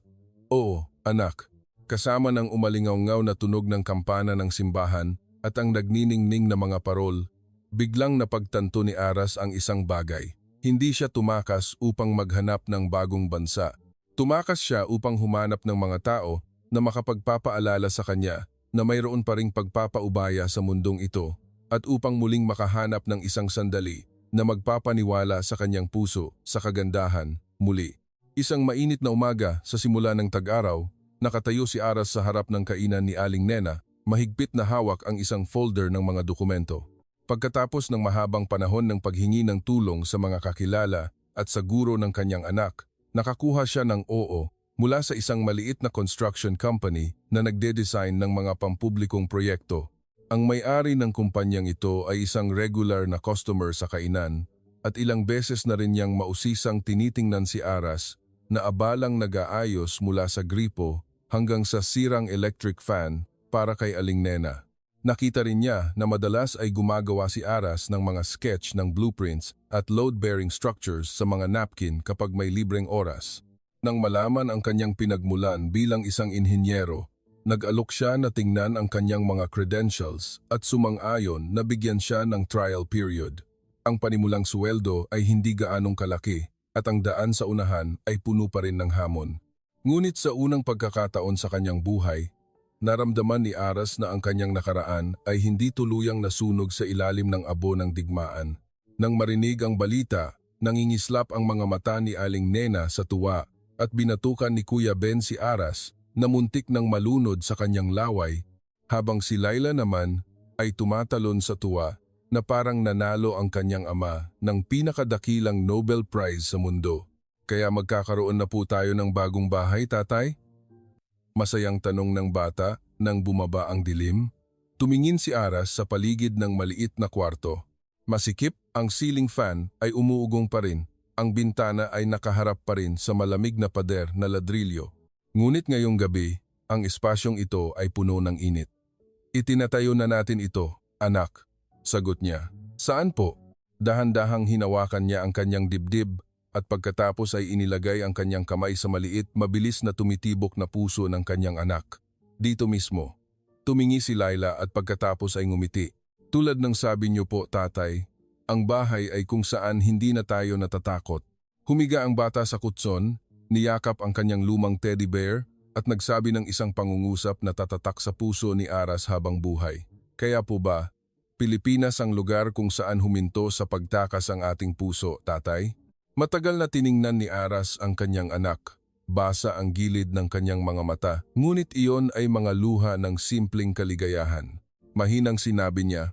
"Oo, anak." Kasama ng umalingaw-ngaw na tunog ng kampana ng simbahan at ang nagniningning na mga parol, biglang napagtanto ni Aras ang isang bagay. Hindi siya tumakas upang maghanap ng bagong bansa. Tumakas siya upang humanap ng mga tao na makapagpapaalala sa kanya na mayroon pa ring pagpapaubaya sa mundong ito at upang muling makahanap ng isang sandali na magpapaniwala sa kanyang puso sa kagandahan muli. Isang mainit na umaga sa simula ng tag-araw, nakatayo si Aras sa harap ng kainan ni Aling Nena, mahigpit na hawak ang isang folder ng mga dokumento. Pagkatapos ng mahabang panahon ng paghingi ng tulong sa mga kakilala at sa guro ng kanyang anak, nakakuha siya ng oo mula sa isang maliit na construction company na nagde-design ng mga pampublikong proyekto. Ang may-ari ng kumpanyang ito ay isang regular na customer sa kainan at ilang beses na rin niyang mausisang tinitingnan si Aras na abalang nag-aayos mula sa gripo hanggang sa sirang electric fan para kay Aling Nena. Nakita rin niya na madalas ay gumagawa si Aras ng mga sketch ng blueprints at load-bearing structures sa mga napkin kapag may libreng oras. Nang malaman ang kanyang pinagmulan bilang isang inhinyero, nag-alok siya na tingnan ang kanyang mga credentials at sumang-ayon na bigyan siya ng trial period. Ang panimulang suweldo ay hindi gaanong kalaki at ang daan sa unahan ay puno pa rin ng hamon. Ngunit sa unang pagkakataon sa kanyang buhay, naramdaman ni Aras na ang kanyang nakaraan ay hindi tuluyang nasunog sa ilalim ng abo ng digmaan. Nang marinig ang balita, nangingislap ang mga mata ni Aling Nena sa tuwa at binatukan ni Kuya Ben si Aras na muntik ng malunod sa kanyang laway, habang si Laila naman ay tumatalon sa tuwa na parang nanalo ang kanyang ama ng pinakadakilang Nobel Prize sa mundo. "Kaya magkakaroon na po tayo ng bagong bahay, tatay?" Masayang tanong ng bata nang bumaba ang dilim. Tumingin si Aras sa paligid ng maliit na kwarto. Masikip, ang ceiling fan ay umuugong pa rin. Ang bintana ay nakaharap pa rin sa malamig na pader na ladrilyo. Ngunit ngayong gabi, ang espasyong ito ay puno ng init. Itinatayo na natin ito, anak, sagot niya. Saan po? Dahan-dahang hinawakan niya ang kanyang dibdib at pagkatapos ay inilagay ang kanyang kamay sa maliit, mabilis na tumitibok na puso ng kanyang anak. Dito mismo. Tumingi si Laila at pagkatapos ay ngumiti. Tulad ng sabi niyo po, tatay, ang bahay ay kung saan hindi na tayo natatakot. Humiga ang bata sa kutson, niyakap ang kanyang lumang teddy bear at nagsabi ng isang pangungusap na tatatak sa puso ni Aras habang buhay. Kaya po ba, Pilipinas ang lugar kung saan huminto sa pagtakas ang ating puso, tatay? Matagal na tiningnan ni Aras ang kanyang anak. Basa ang gilid ng kanyang mga mata, ngunit iyon ay mga luha ng simpleng kaligayahan. Mahinang sinabi niya,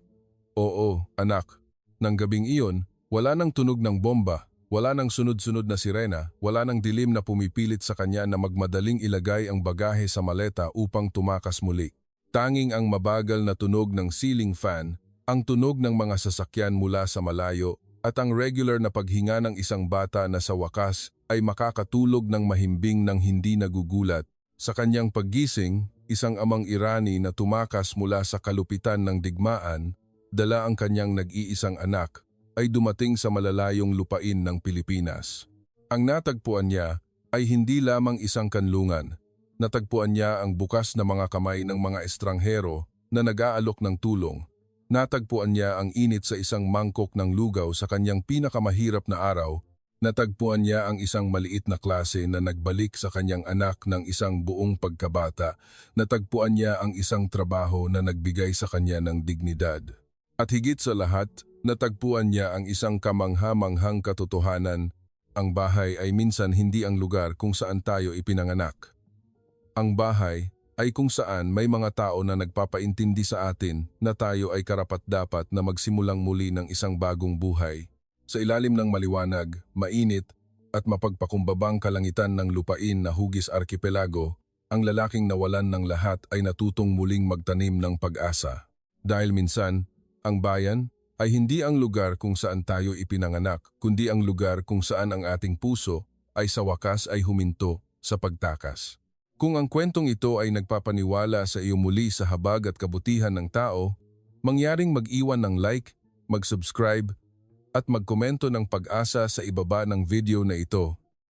"Oo, anak. Nang gabing iyon, wala nang tunog ng bomba, wala nang sunod-sunod na sirena, wala nang dilim na pumipilit sa kanya na magmadaling ilagay ang bagahe sa maleta upang tumakas muli. Tanging ang mabagal na tunog ng ceiling fan, ang tunog ng mga sasakyan mula sa malayo, at ang regular na paghinga ng isang bata na sa wakas ay makakatulog ng mahimbing ng hindi nagugulat. Sa kanyang paggising, isang amang Irani na tumakas mula sa kalupitan ng digmaan, dala ang kanyang nag-iisang anak, ay dumating sa malalayong lupain ng Pilipinas. Ang natagpuan niya ay hindi lamang isang kanlungan. Natagpuan niya ang bukas na mga kamay ng mga estranghero na nag-aalok ng tulong. Natagpuan niya ang init sa isang mangkok ng lugaw sa kanyang pinakamahirap na araw. Natagpuan niya ang isang maliit na klase na nagbalik sa kanyang anak ng isang buong pagkabata. Natagpuan niya ang isang trabaho na nagbigay sa kanya ng dignidad. At higit sa lahat, natagpuan niya ang isang kamangha-manghang katotohanan. Ang bahay ay minsan hindi ang lugar kung saan tayo ipinanganak. Ang bahay ay kung saan may mga tao na nagpapaintindi sa atin na tayo ay karapat-dapat na magsimulang muli ng isang bagong buhay. Sa ilalim ng maliwanag, mainit, at mapagpakumbabang kalangitan ng lupain na Hugis Archipelago, ang lalaking nawalan ng lahat ay natutong muling magtanim ng pag-asa. Dahil minsan, ang bayan ay hindi ang lugar kung saan tayo ipinanganak, kundi ang lugar kung saan ang ating puso ay sa wakas ay huminto sa pagtakas. Kung ang kwentong ito ay nagpapaniwala sa iyo muli sa habag at kabutihan ng tao, mangyaring mag-iwan ng like, mag-subscribe, at magkomento ng pag-asa sa ibaba ng video na ito.